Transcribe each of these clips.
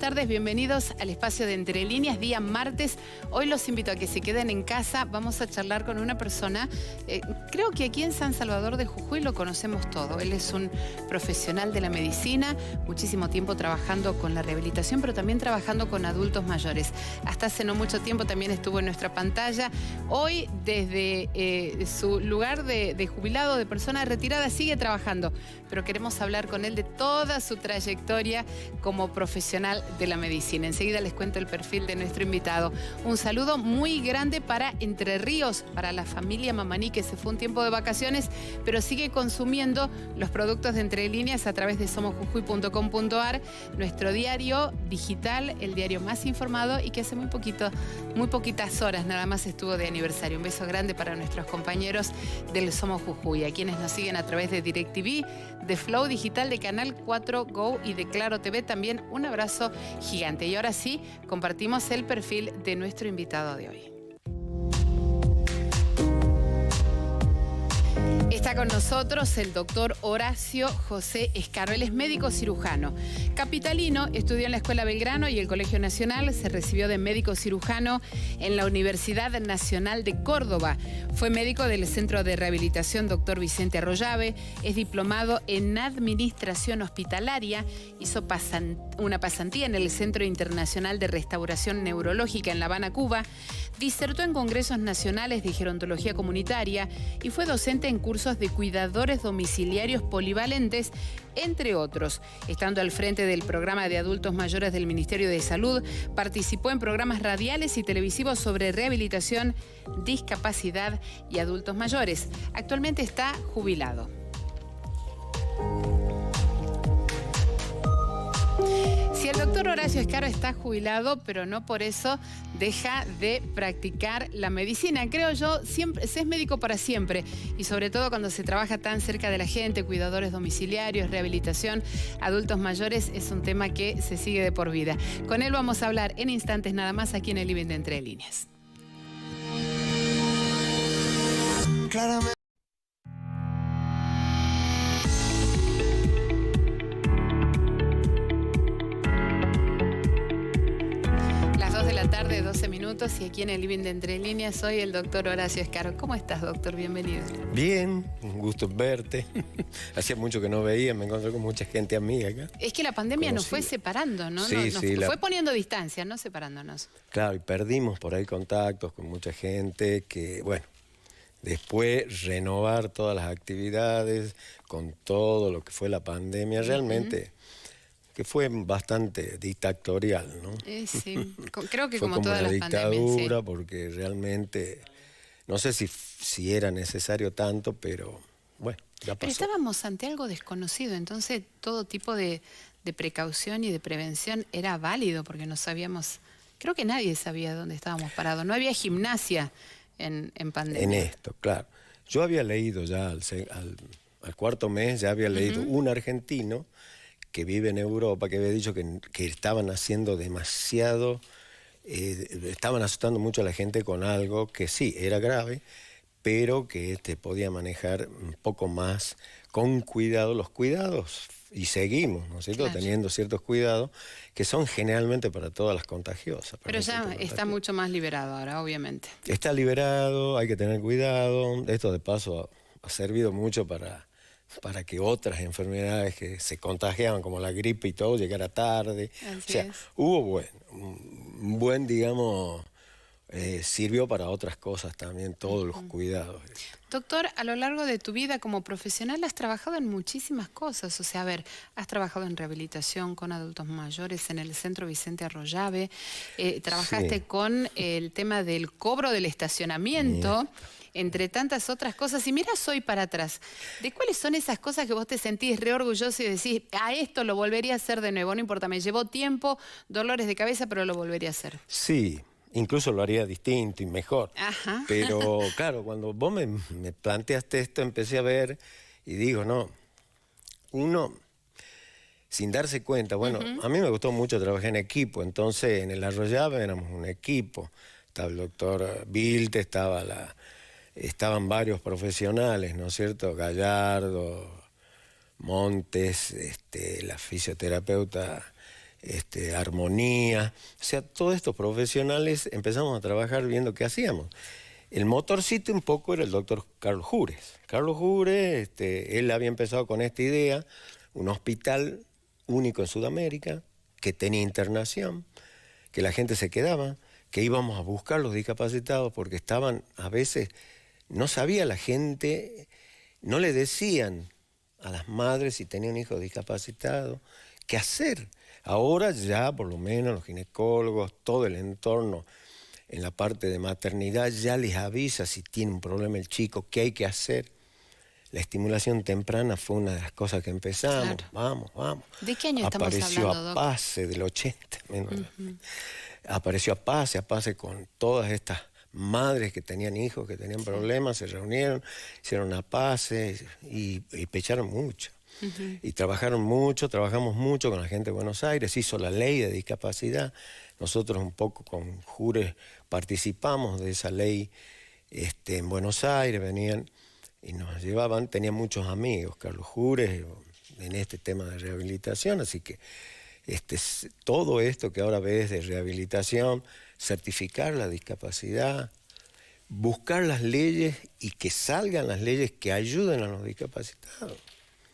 tardes, bienvenidos al espacio de Entre Líneas, día martes. Hoy los invito a que se queden en casa. Vamos a charlar con una persona, creo que aquí en San Salvador de Jujuy lo conocemos todo. Él es un profesional de la medicina, muchísimo tiempo trabajando con la rehabilitación, pero también trabajando con adultos mayores. Hasta hace no mucho tiempo también estuvo en nuestra pantalla. Hoy, desde su lugar de jubilado, de persona retirada, sigue trabajando, pero queremos hablar con él de toda su trayectoria como profesional de la medicina. Enseguida les cuento el perfil de nuestro invitado. Un saludo muy grande para Entre Ríos, para la familia Mamaní, que se fue un tiempo de vacaciones, pero sigue consumiendo los productos de Entre Líneas a través de somosjujuy.com.ar, nuestro diario digital, el diario más informado y que hace muy poquitas horas nada más estuvo de aniversario. Un beso grande para nuestros compañeros del Somos Jujuy, a quienes nos siguen a través de DirecTV, de Flow Digital, de Canal 4 Go y de Claro TV. También un abrazo gigante. Y ahora sí, compartimos el perfil de nuestro invitado de hoy. Está con nosotros el doctor Horacio José Escaro. Él es médico cirujano. Capitalino, estudió en la Escuela Belgrano y el Colegio Nacional. Se recibió de médico cirujano en la Universidad Nacional de Córdoba. Fue médico del Centro de Rehabilitación Dr. Vicente Arroyave. Es diplomado en Administración Hospitalaria. Hizo una pasantía en el Centro Internacional de Restauración Neurológica en La Habana, Cuba. Disertó en congresos nacionales de gerontología comunitaria y fue docente en cursos de cuidadores domiciliarios polivalentes, entre otros. Estando al frente del programa de adultos mayores del Ministerio de Salud, participó en programas radiales y televisivos sobre rehabilitación, discapacidad y adultos mayores. Actualmente está jubilado. Si el doctor Horacio Escaro está jubilado, pero no por eso deja de practicar la medicina. Creo yo, siempre se es médico para siempre, y sobre todo cuando se trabaja tan cerca de la gente, cuidadores domiciliarios, rehabilitación, adultos mayores, es un tema que se sigue de por vida. Con él vamos a hablar en instantes nada más aquí en el Living de Entre Líneas. Claramente. Tarde, 12 minutos, y aquí en el Living de Entre Líneas soy el doctor Horacio Escaro. ¿Cómo estás, doctor? Bienvenido. Bien, un gusto verte. Hacía mucho que no veía, me encontré con mucha gente amiga acá. Es que la pandemia nos fue separando, ¿no? Sí, fue poniendo distancia, no separándonos. Claro, y perdimos por ahí contactos con mucha gente que, bueno, después renovar todas las actividades con todo lo que fue la pandemia, realmente... que fue bastante dictatorial, ¿no? Sí, creo que fue como todas las pandemias. Fue una dictadura, porque realmente, no sé si era necesario tanto, pero bueno, ya pasó. Pero estábamos ante algo desconocido, entonces todo tipo de precaución y de prevención era válido, porque no sabíamos, creo que nadie sabía dónde estábamos parados. No había gimnasia en pandemia. En esto, claro. Yo había leído ya al cuarto mes, ya había leído un argentino que vive en Europa, que había dicho que estaban haciendo demasiado, estaban asustando mucho a la gente con algo que sí, era grave, pero que podía manejar un poco más con cuidado los cuidados, y seguimos, ¿no es cierto?, claro, teniendo ciertos cuidados que son generalmente para todas las contagiosas. Pero ya está mucho más liberado ahora, obviamente. Está liberado, hay que tener cuidado. Esto de paso ha servido mucho para que otras enfermedades que se contagiaban, como la gripe y todo, llegara tarde. Hubo un buen, digamos, sirvió para otras cosas también, todos los cuidados. Doctor, a lo largo de tu vida como profesional has trabajado en muchísimas cosas. O sea, a ver, has trabajado en rehabilitación con adultos mayores en el Centro Vicente Arroyave, trabajaste con el tema del cobro del estacionamiento, entre tantas otras cosas. Y mira, soy para atrás. ¿De cuáles son esas cosas que vos te sentís re orgulloso y decís, a esto lo volvería a hacer de nuevo? No importa, me llevó tiempo, dolores de cabeza, pero lo volvería a hacer. Sí, incluso lo haría distinto y mejor. Ajá. Pero claro, cuando vos me planteaste esto, empecé a ver y digo, no, uno, sin darse cuenta, bueno, a mí me gustó mucho trabajar en equipo, entonces en el Arroyave éramos un equipo. Estaba el doctor Vilte, estaban varios profesionales, ¿no es cierto? Gallardo, Montes, la fisioterapeuta armonía. O sea, todos estos profesionales empezamos a trabajar viendo qué hacíamos. El motorcito un poco era el doctor Carlos Jures. Carlos Jures, él había empezado con esta idea, un hospital único en Sudamérica, que tenía internación, que la gente se quedaba, que íbamos a buscar los discapacitados porque estaban, a veces, no sabía la gente, no le decían a las madres si tenían un hijo discapacitado qué hacer. Ahora ya, por lo menos, los ginecólogos, todo el entorno, en la parte de maternidad, ya les avisa si tiene un problema el chico, qué hay que hacer. La estimulación temprana fue una de las cosas que empezamos. Claro. Vamos. ¿De qué año estamos hablando, Apareció APACE del 80. Apareció APACE con todas estas madres que tenían hijos, que tenían problemas, se reunieron, hicieron APACE y pecharon mucho. Y trabajamos mucho con la gente de Buenos Aires, hizo la ley de discapacidad. Nosotros un poco con Jures participamos de esa ley en Buenos Aires, venían y nos llevaban, tenía muchos amigos, Carlos Jures, en este tema de rehabilitación, así que todo esto que ahora ves de rehabilitación, certificar la discapacidad, buscar las leyes y que salgan las leyes que ayuden a los discapacitados.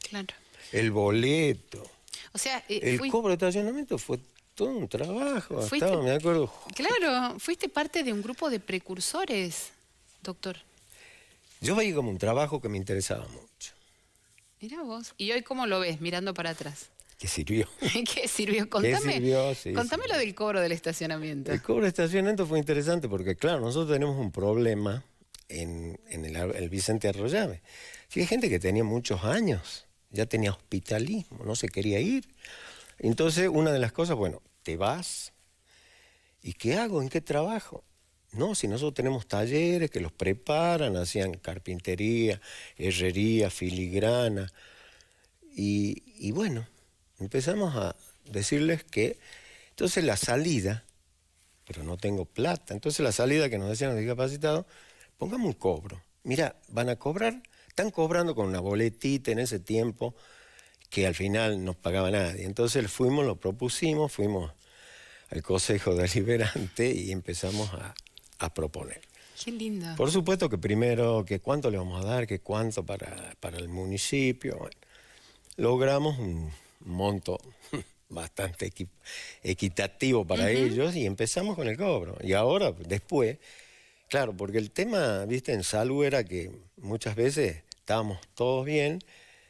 Claro. El boleto, o sea, el cobro de estacionamiento fue todo un trabajo. Me acuerdo. Claro, fuiste parte de un grupo de precursores, doctor. Yo veía como un trabajo que me interesaba mucho. Mirá vos. ¿Y hoy cómo lo ves, mirando para atrás? ¿Qué sirvió? ¿Qué sirvió? Contame, ¿Qué sirvió? Sí, contame lo del cobro del estacionamiento. El cobro de estacionamiento fue interesante porque, claro, nosotros tenemos un problema en el Vicente Arroyave. Sí, hay gente que tenía muchos años, ya tenía hospitalismo, no se quería ir. Entonces, una de las cosas, bueno, te vas, ¿y qué hago? ¿En qué trabajo? No, si nosotros tenemos talleres que los preparan, hacían carpintería, herrería, filigrana, y bueno, empezamos a decirles que, entonces la salida, pero no tengo plata, entonces la salida que nos decían los discapacitados, pongamos un cobro. Mira, van a cobrar, están cobrando con una boletita en ese tiempo que al final no pagaba nadie. Entonces lo propusimos, fuimos al Consejo Deliberante y empezamos a proponer. Qué lindo. Por supuesto que primero, que cuánto le vamos a dar, que cuánto para el municipio. Bueno, logramos un monto bastante equitativo para ellos y empezamos con el cobro. Y ahora, después, claro, porque el tema, viste, en salud era que muchas veces estábamos todos bien,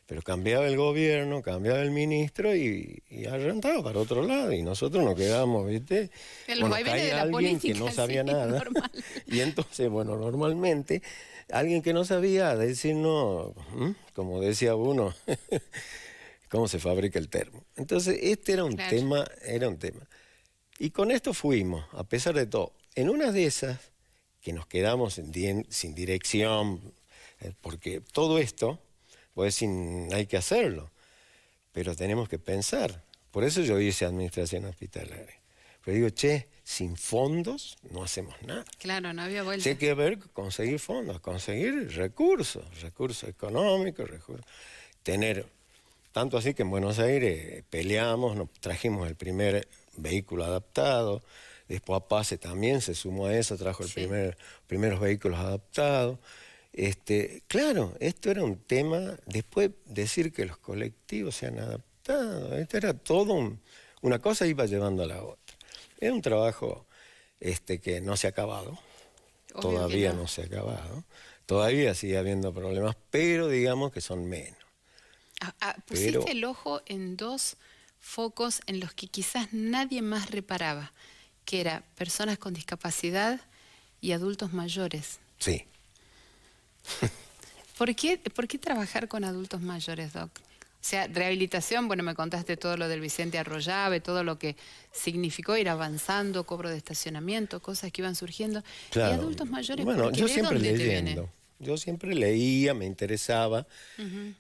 pero cambiaba el gobierno, cambiaba el ministro y arrancaba para otro lado. Y nosotros nos quedamos, ¿viste? Bueno, caía alguien política, que no sabía nada. Normal. Y entonces, bueno, normalmente, alguien que no sabía decirnos, como decía uno, cómo se fabrica el termo. Entonces, este era un tema. Y con esto fuimos, a pesar de todo. En una de esas, que nos quedamos sin dirección, porque todo esto, pues hay que hacerlo, pero tenemos que pensar. Por eso yo hice administración hospitalaria. Pero digo, sin fondos no hacemos nada. Claro, no había vuelta. Hay que conseguir fondos, conseguir recursos económicos, tener. Tanto así que en Buenos Aires peleamos, nos trajimos el primer vehículo adaptado, después APACE también se sumó a eso, trajo primeros vehículos adaptados. Claro, esto era un tema, después decir que los colectivos se han adaptado, esto era todo una cosa iba llevando a la otra. Es un trabajo que no se ha acabado, todavía no se ha acabado, todavía sigue habiendo problemas, pero digamos que son menos. Pusiste el ojo en dos focos en los que quizás nadie más reparaba, que era personas con discapacidad y adultos mayores. Sí. ¿Por qué trabajar con adultos mayores, Doc? O sea, rehabilitación, bueno, me contaste todo lo del Vicente Arroyave, todo lo que significó ir avanzando, cobro de estacionamiento, cosas que iban surgiendo. Claro. Y adultos mayores, bueno, yo ¿de siempre dónde leyendo. te viene? Yo siempre leía, me interesaba.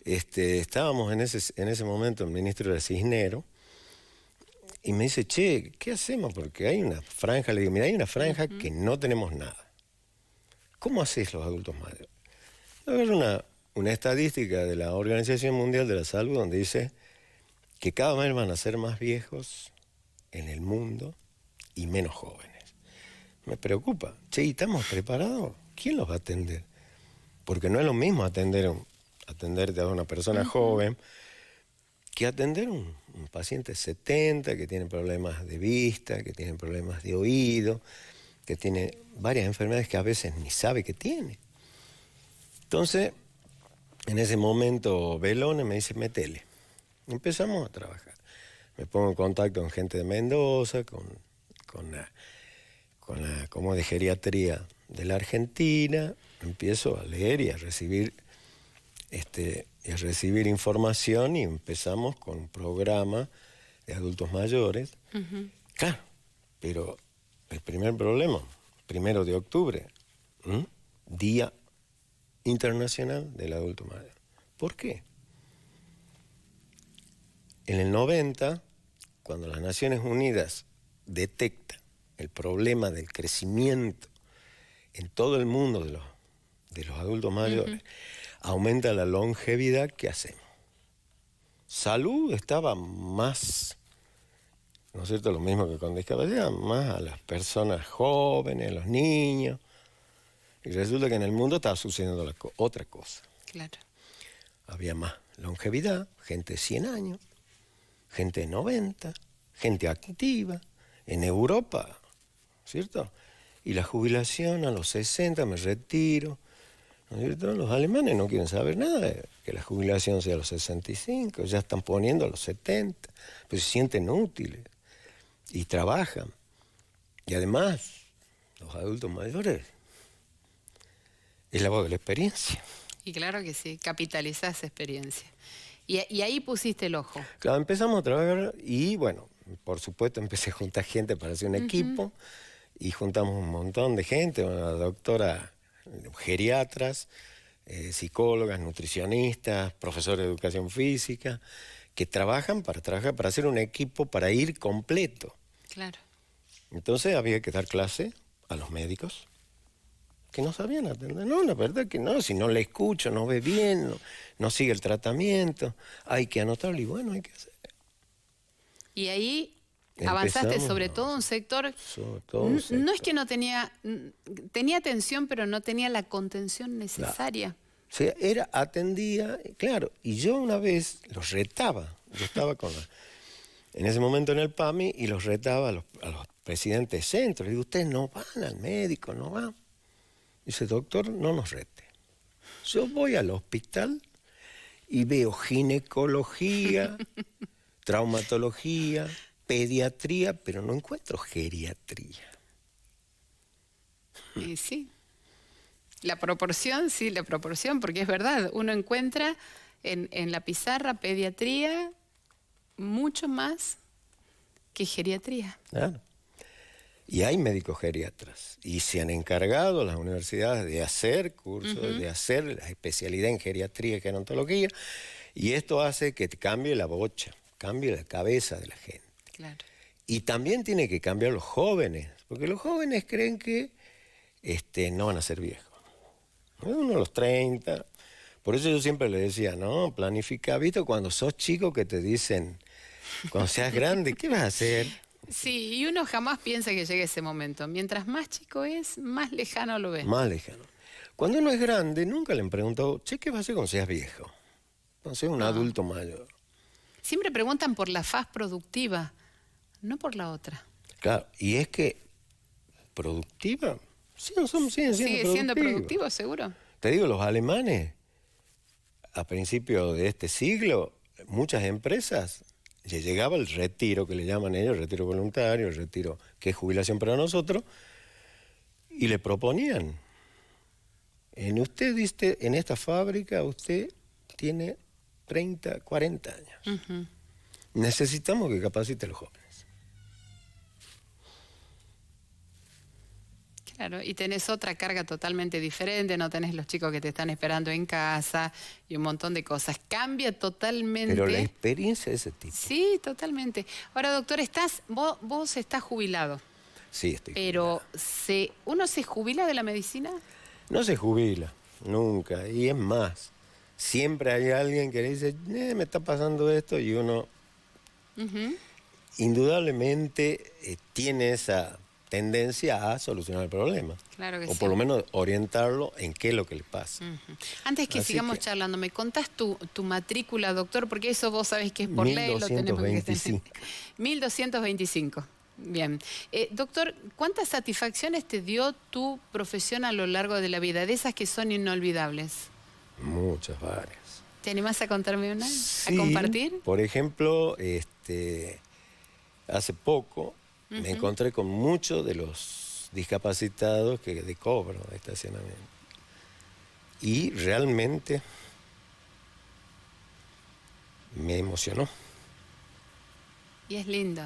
Estábamos en ese momento, el ministro era Cisnero, y me dice, ¿qué hacemos? Porque hay una franja, le digo, mira, hay una franja que no tenemos nada. ¿Cómo hacés los adultos mayores? Hay una estadística de la Organización Mundial de la Salud donde dice que cada vez van a ser más viejos en el mundo y menos jóvenes. Me preocupa. Che, ¿y estamos preparados? ¿Quién los va a atender? Porque no es lo mismo atenderte a una persona joven que atender a un paciente 70 que tiene problemas de vista, que tiene problemas de oído, que tiene varias enfermedades que a veces ni sabe que tiene. Entonces, en ese momento, Belone me dice, metele. Empezamos a trabajar. Me pongo en contacto con gente de Mendoza, con la como de geriatría de la Argentina. Empiezo a leer y a recibir información y empezamos con un programa de adultos mayores. Claro, pero el primer problema, 1 de octubre, Día Internacional del Adulto Mayor. ¿Por qué? En el 90, cuando las Naciones Unidas detectan el problema del crecimiento en todo el mundo de los adultos mayores, aumenta la longevidad, ¿qué hacemos? Salud estaba más, ¿no es cierto?, lo mismo que con discapacidad, más a las personas jóvenes, a los niños. Y resulta que en el mundo estaba sucediendo otra cosa. Claro. Había más longevidad, gente de 100 años, gente de 90, gente activa. En Europa, ¿cierto? Y la jubilación a los 60, me retiro. ¿No es cierto? Los alemanes no quieren saber nada de que la jubilación sea a los 65, ya están poniendo a los 70, pero se sienten útiles y trabajan. Y además, los adultos mayores es la voz de la experiencia. Y claro que sí, capitalizás esa experiencia. Y ahí pusiste el ojo. Claro, empezamos a trabajar y bueno, por supuesto empecé a juntar gente para hacer un equipo y juntamos un montón de gente, una doctora, geriatras, psicólogas, nutricionistas, profesores de educación física, que trabajan para hacer un equipo, para ir completo. Claro. Entonces había que dar clase a los médicos que no sabían atender. No, la verdad que no, si no le escucho, no ve bien, no sigue el tratamiento, hay que anotarlo y bueno, hay que hacer. Y ahí avanzaste sobre todo un sector, no es que no tenía atención, pero no tenía la contención necesaria. Claro. O sea, atendía, claro, y yo una vez los retaba, yo estaba en ese momento en el PAMI y los retaba a los presidentes de centros, y digo, ustedes no van al médico, no van. Dice, doctor, no nos rete. Yo voy al hospital y veo ginecología, traumatología, pediatría, pero no encuentro geriatría. Y sí. La proporción, porque es verdad, uno encuentra en la pizarra pediatría mucho más que geriatría. Claro. Y hay médicos geriatras y se han encargado las universidades de hacer cursos, de hacer la especialidad en geriatría y gerontología, y esto hace que cambie la bocha, cambie la cabeza de la gente. Claro. Y también tiene que cambiar los jóvenes, porque los jóvenes creen que no van a ser viejos. Uno a los 30, por eso yo siempre le decía, no, planifica, ¿viste? Cuando sos chico que te dicen, cuando seas grande, ¿qué vas a hacer? Sí, y uno jamás piensa que llegue ese momento. Mientras más chico es, más lejano lo ves. Más lejano. Cuando uno es grande, nunca le han preguntado, che, ¿qué vas a hacer cuando seas viejo? Cuando seas un adulto mayor. Siempre preguntan por la faz productiva, no por la otra. Claro, y es que, ¿productiva? Siguen siendo productivo, seguro. Te digo, los alemanes, a principios de este siglo, muchas empresas, les llegaba el retiro, que le llaman ellos, retiro voluntario, el retiro que es jubilación para nosotros, y le proponían, en esta fábrica usted tiene 30, 40 años. Necesitamos que capacite a los jóvenes. Claro, y tenés otra carga totalmente diferente, no tenés los chicos que te están esperando en casa y un montón de cosas. Cambia totalmente. Pero la experiencia de ese tipo. Sí, totalmente. Ahora, doctor, vos estás jubilado. Sí, estoy pero jubilado. ¿Uno se jubila de la medicina? No se jubila, nunca. Y es más, siempre hay alguien que le dice, me está pasando esto, y uno... indudablemente tiene esa tendencia a solucionar el problema. Claro que o sí. por lo menos orientarlo en qué es lo que le pasa. Antes que Así sigamos que- charlando, ¿me contás tu matrícula, doctor? Porque eso vos sabés que es por ley, lo tenemos que tener. 1225. 1225. Bien. Doctor, ¿cuántas satisfacciones te dio tu profesión a lo largo de la vida? De esas que son inolvidables. Muchas, varias. ¿Te animás a contarme una? Sí, ¿A compartir? por ejemplo, hace poco me encontré con muchos de los discapacitados que de cobro de estacionamiento. Y realmente me emocionó. Y es lindo.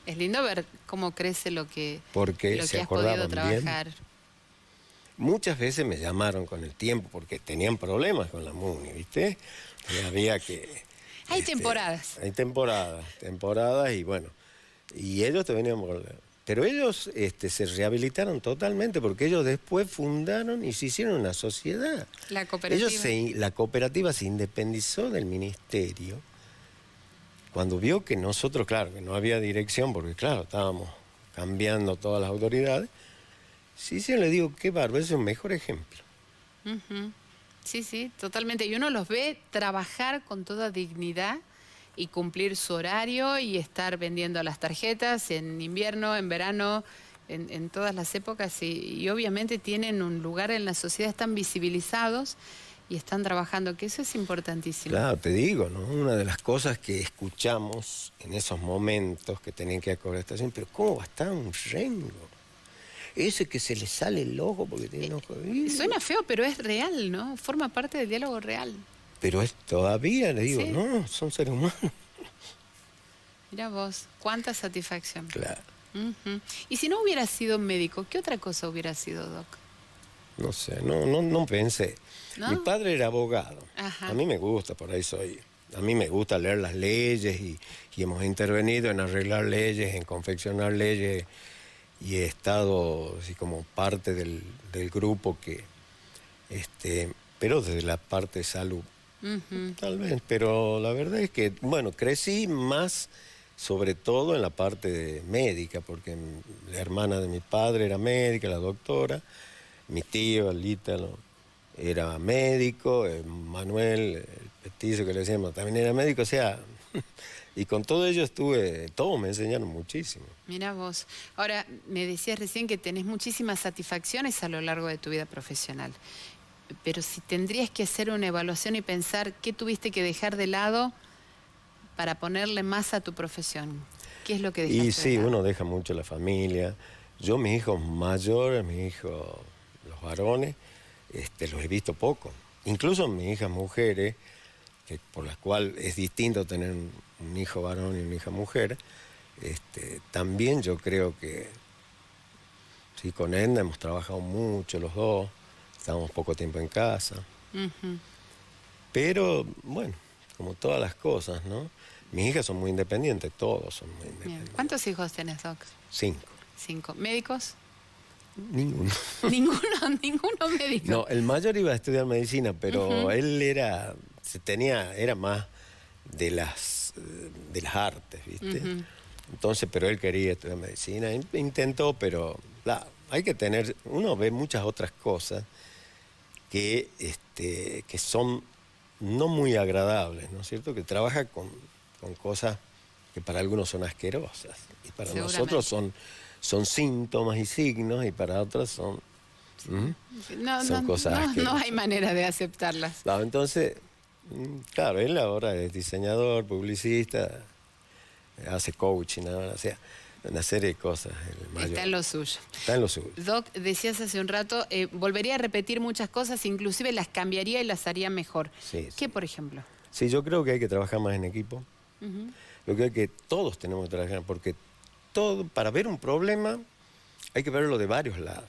Es lindo ver cómo crece lo que Porque se has podido acordaban bien. trabajar. Muchas veces me llamaron con el tiempo porque tenían problemas con la MUNI, ¿viste? Y había que... Hay temporadas. Hay temporadas y bueno, y ellos te venían por... Pero ellos se rehabilitaron totalmente porque ellos después fundaron y se hicieron una sociedad. La cooperativa. La cooperativa se independizó del ministerio cuando vio que nosotros, claro, que no había dirección porque claro, estábamos cambiando todas las autoridades. Sí, le digo, qué bárbaro, es un mejor ejemplo. Ujú. Sí, sí, totalmente. Y uno los ve trabajar con toda dignidad y cumplir su horario y estar vendiendo las tarjetas en invierno, en verano, en todas las épocas. Y obviamente tienen un lugar en la sociedad, están visibilizados y están trabajando, que eso es importantísimo. Claro, te digo, ¿no? Una de las cosas que escuchamos en esos momentos que tenían que ir a cobrar estación, pero ¿cómo va a estar un rengo? Ese que se le sale el ojo porque tiene un ojo de vidrio. Suena feo, pero es real, ¿no? Forma parte del diálogo real. Pero es todavía, le digo, Sí. no, son seres humanos. Mira vos, cuánta satisfacción. Claro, Ujú. Y si no hubieras sido médico, ¿qué otra cosa hubiera sido, Doc? no sé, no pensé. ¿No? Mi padre era abogado. Ajá. A mí me gusta, por ahí soy. A mí me gusta leer las leyes y hemos intervenido en arreglar leyes, en confeccionar leyes y he estado así como parte del grupo que, pero desde la parte de salud. Ujú. Tal vez, pero la verdad es que, bueno, crecí más sobre todo en la parte médica, porque la hermana de mi padre era médica, la doctora, mi tío, el Ítalo, era médico, Manuel, el petizo que le decíamos, también era médico, o sea, y con todo ello todos me enseñaron muchísimo. Mira vos. Ahora, me decías recién que tenés muchísimas satisfacciones a lo largo de tu vida profesional. Pero si tendrías que hacer una evaluación y pensar qué tuviste que dejar de lado para ponerle más a tu profesión, ¿qué es lo que dejaste Y de sí, lado? uno deja mucho la familia. Yo, mis hijos mayores, mis hijos, los varones, los he visto poco. Incluso mis hijas mujeres, por las cuales es distinto tener un hijo varón y una hija mujer, también yo creo que, sí, con Edna hemos trabajado mucho los dos, estábamos poco tiempo en casa. Ujú. Pero, bueno, como todas las cosas, ¿no? Mis hijas son muy independientes, todos son muy Bien. independientes. ¿Cuántos hijos tenés, Doc? 5. 5. ¿Médicos? Ninguno. Ninguno médico. No, el mayor iba a estudiar medicina, pero él era más de las artes, ¿viste? Entonces, pero él quería estudiar medicina, intentó, pero hay que tener, uno ve muchas otras cosas que son no muy agradables, ¿no es cierto? Que trabaja con cosas que para algunos son asquerosas y para nosotros son síntomas y signos y para otros son cosas asquerosas. No hay manera de aceptarlas. Claro, entonces, claro, él ahora es diseñador, publicista, hace coaching, ¿no? O sea, una serie de cosas. El mayor. Está en lo suyo. Está en lo suyo. Doc, decías hace un rato, volvería a repetir muchas cosas, inclusive las cambiaría y las haría mejor. Sí, ¿Qué, por ejemplo? Sí, yo creo que hay que trabajar más en equipo. Yo creo que todos tenemos que trabajar, porque para ver un problema hay que verlo de varios lados.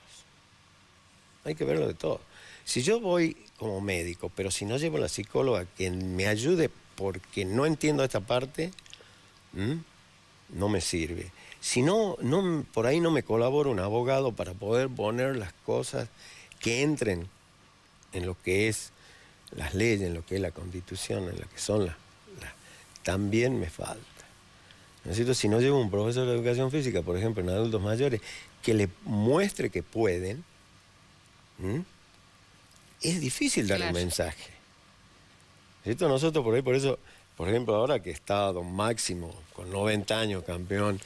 Hay que verlo de todo. Si yo voy como médico, pero si no llevo a la psicóloga que me ayude porque no entiendo esta parte, no me sirve. Si no, por ahí no me colabora un abogado para poder poner las cosas que entren en lo que es las leyes, en lo que es la Constitución, en lo que son también me falta. Necesito, si no llevo un profesor de educación física, por ejemplo, en adultos mayores, que le muestre que pueden, es difícil dar un mensaje. ¿Cierto? Nosotros por eso, por ejemplo, ahora que está don Máximo, con 90 años, campeón,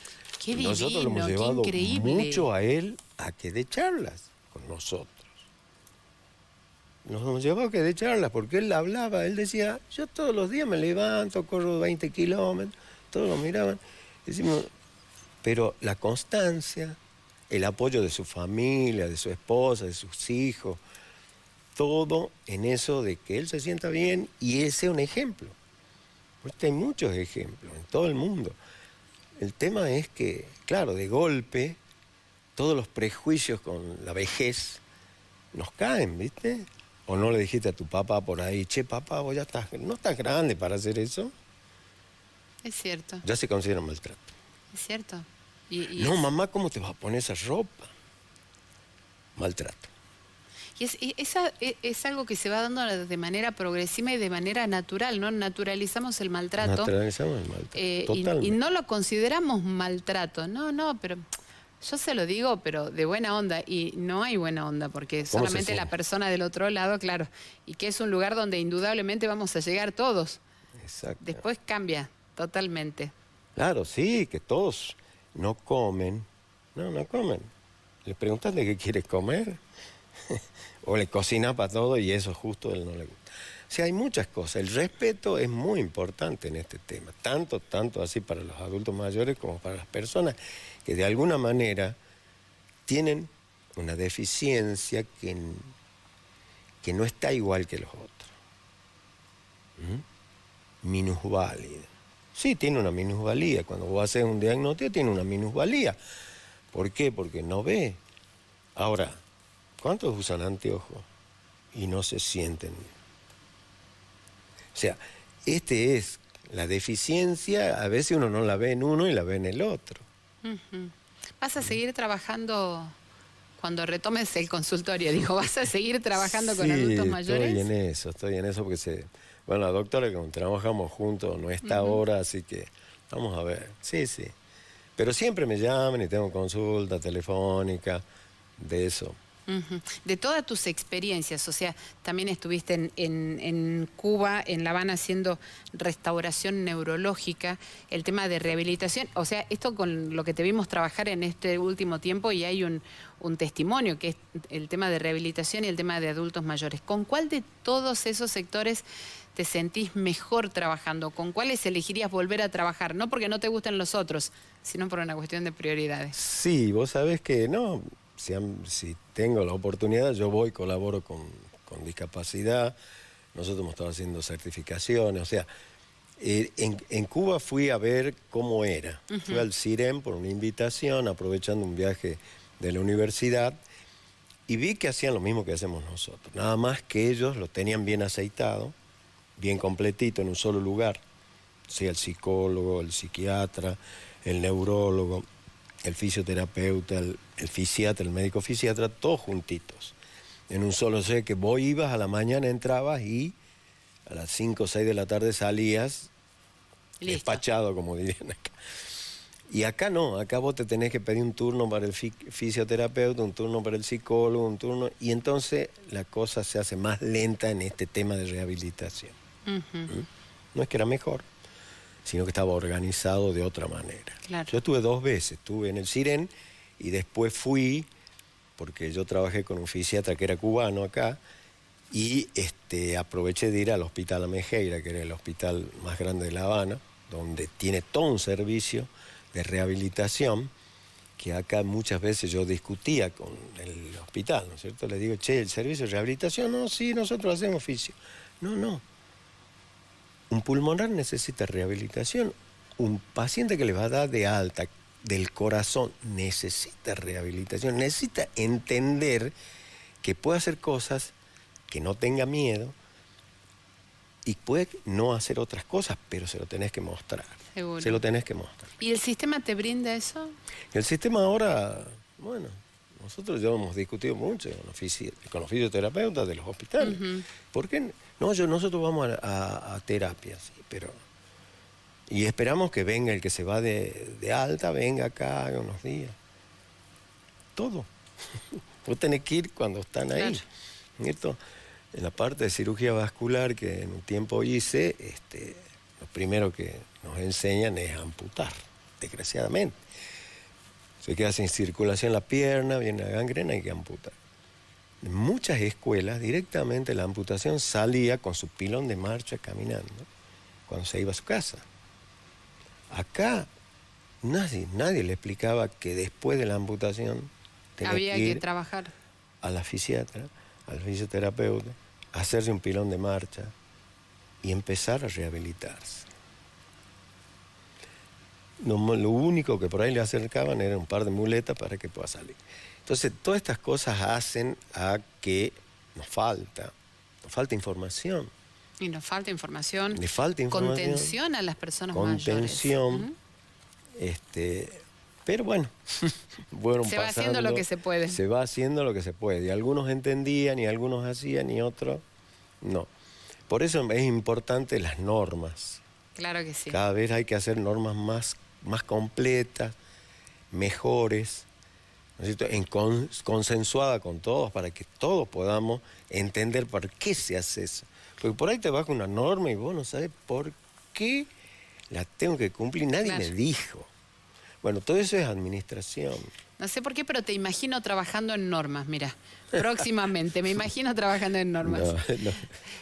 qué divino, nosotros lo hemos llevado mucho a él a que dé charlas con nosotros. Nos hemos llevado a que dé charlas, porque él hablaba, él decía, yo todos los días me levanto, corro 20 kilómetros, todos lo miraban. Decimos, pero la constancia, el apoyo de su familia, de su esposa, de sus hijos, todo en eso de que él se sienta bien y él sea un ejemplo. Porque hay muchos ejemplos en todo el mundo. El tema es que, claro, de golpe, todos los prejuicios con la vejez nos caen, ¿viste? ¿O no le dijiste a tu papá por ahí, che, papá, vos ya no estás grande para hacer eso? Es cierto. Ya se considera maltrato. Es cierto. No, mamá, ¿cómo te vas a poner esa ropa? Maltrato. Y es algo que se va dando de manera progresiva y de manera natural, ¿no? Naturalizamos el maltrato. Naturalizamos el maltrato, totalmente. Y no lo consideramos maltrato. No, pero yo se lo digo, pero de buena onda. Y no hay buena onda, porque solamente la persona del otro lado, claro, y que es un lugar donde indudablemente vamos a llegar todos. Exacto. Después cambia totalmente. Claro, sí, que todos no comen. No comen. ¿Le preguntaste qué quieres comer? O le cocina para todo y eso justo a él no le gusta. O sea, hay muchas cosas. El respeto es muy importante en este tema. Tanto así para los adultos mayores como para las personas que de alguna manera tienen una deficiencia que no está igual que los otros. Minusválida. Sí, tiene una minusvalía. Cuando vos haces un diagnóstico, tiene una minusvalía. ¿Por qué? Porque no ve. Ahora, ¿cuántos usan anteojos y no se sienten? O sea, es la deficiencia, a veces uno no la ve en uno y la ve en el otro. ¿Vas a seguir trabajando cuando retomes el consultorio? Dijo, ¿vas a seguir trabajando con adultos mayores? Estoy en eso porque bueno, la doctora que trabajamos juntos no está ahora, así que vamos a ver. Sí. Pero siempre me llaman y tengo consulta telefónica de eso. De todas tus experiencias, o sea, también estuviste en Cuba, en La Habana, haciendo restauración neurológica, el tema de rehabilitación, o sea, esto con lo que te vimos trabajar en este último tiempo y hay un testimonio que es el tema de rehabilitación y el tema de adultos mayores. ¿Con cuál de todos esos sectores te sentís mejor trabajando? ¿Con cuáles elegirías volver a trabajar? No porque no te gusten los otros, sino por una cuestión de prioridades. Sí, vos sabés que no. Si tengo la oportunidad, yo colaboro con discapacidad. Nosotros hemos estado haciendo certificaciones. O sea, en Cuba fui a ver cómo era. Fui al CIREM por una invitación, aprovechando un viaje de la universidad, y vi que hacían lo mismo que hacemos nosotros. Nada más que ellos lo tenían bien aceitado, bien completito, en un solo lugar. O sea, el psicólogo, el psiquiatra, el neurólogo, el fisioterapeuta, el fisiatra, el médico fisiatra, todos juntitos. En un solo, sé que vos ibas a la mañana, entrabas y a las 5 o 6 de la tarde salías despachado, como dirían acá. Y acá no, acá vos te tenés que pedir un turno para el fisioterapeuta, un turno para el psicólogo, un turno, y entonces la cosa se hace más lenta en este tema de rehabilitación. No es que era mejor, sino que estaba organizado de otra manera. Claro. Yo estuve 2 veces, estuve en el CIREN y después fui, porque yo trabajé con un fisiatra que era cubano acá, y aproveché de ir al Hospital Amejeira, que era el hospital más grande de La Habana, donde tiene todo un servicio de rehabilitación, que acá muchas veces yo discutía con el hospital, ¿no es cierto? Le digo, che, ¿el servicio de rehabilitación? No, sí, nosotros hacemos fisio. No. Un pulmonar necesita rehabilitación. Un paciente que le va a dar de alta del corazón necesita rehabilitación. Necesita entender que puede hacer cosas, que no tenga miedo y puede no hacer otras cosas, pero se lo tenés que mostrar. Seguro. Se lo tenés que mostrar. ¿Y el sistema te brinda eso? El sistema ahora, bueno, nosotros ya hemos discutido mucho con los fisioterapeutas de los hospitales. ¿Por qué? No, nosotros vamos a terapia, sí, pero Y esperamos que venga el que se va de alta, venga acá, haga unos días. Todo. Vos tenés que ir cuando están ahí. Claro. ¿Cierto? En la parte de cirugía vascular que en un tiempo hice, lo primero que nos enseñan es amputar, desgraciadamente. Se queda sin circulación la pierna, viene la gangrena, hay que amputar. En muchas escuelas directamente la amputación salía con su pilón de marcha caminando cuando se iba a su casa. Acá nadie le explicaba que después de la amputación tenía Había que ir que trabajar. a la fisiatra, al fisioterapeuta, hacerse un pilón de marcha y empezar a rehabilitarse. Lo único que por ahí le acercaban era un par de muletas para que pueda salir. Entonces, todas estas cosas hacen a que nos falta información. Y nos falta información. Le falta información. Contención a las personas mayores. Contención. Pero bueno, se va haciendo lo que se puede. Se va haciendo lo que se puede. Y algunos entendían, y algunos hacían, y otros no. Por eso es importante las normas. Claro que sí. Cada vez hay que hacer normas más completas, mejores, ¿no es cierto? Consensuada con todos, para que todos podamos entender por qué se hace eso. Porque por ahí te baja una norma y vos no sabes por qué la tengo que cumplir, nadie me dijo. Bueno, todo eso es administración. No sé por qué, pero te imagino trabajando en normas, mira. Próximamente, me imagino trabajando en normas. No.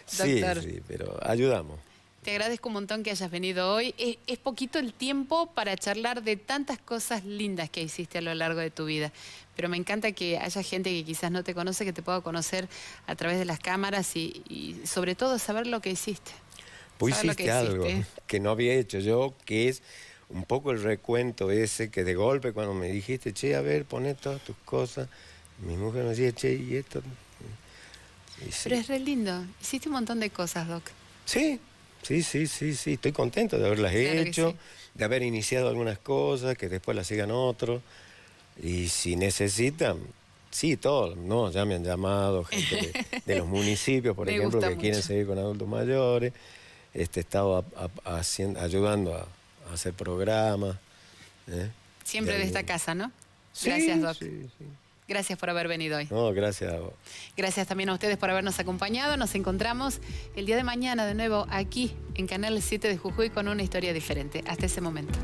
Sí, pero ayudamos. Te agradezco un montón que hayas venido hoy. Es poquito el tiempo para charlar de tantas cosas lindas que hiciste a lo largo de tu vida. Pero me encanta que haya gente que quizás no te conoce, que te pueda conocer a través de las cámaras y sobre todo saber lo que hiciste. Vos hiciste algo que no había hecho yo, que es un poco el recuento ese que de golpe cuando me dijiste, che, a ver, poné todas tus cosas, mi mujer me decía, che, ¿y esto? Y sí. Pero es re lindo. Hiciste un montón de cosas, Doc. Sí. Estoy contento de haberlas hecho, de haber iniciado algunas cosas, que después las sigan otros. Y si necesitan, sí, todos, no, ya me han llamado, gente de los municipios, por ejemplo, que quieren seguir con adultos mayores. He estado ayudando a hacer programas. Siempre de esta casa, ¿no? Sí, gracias, Doc. Sí. Gracias por haber venido hoy. No, gracias a vos. Gracias también a ustedes por habernos acompañado. Nos encontramos el día de mañana de nuevo aquí en Canal 7 de Jujuy con una historia diferente. Hasta ese momento.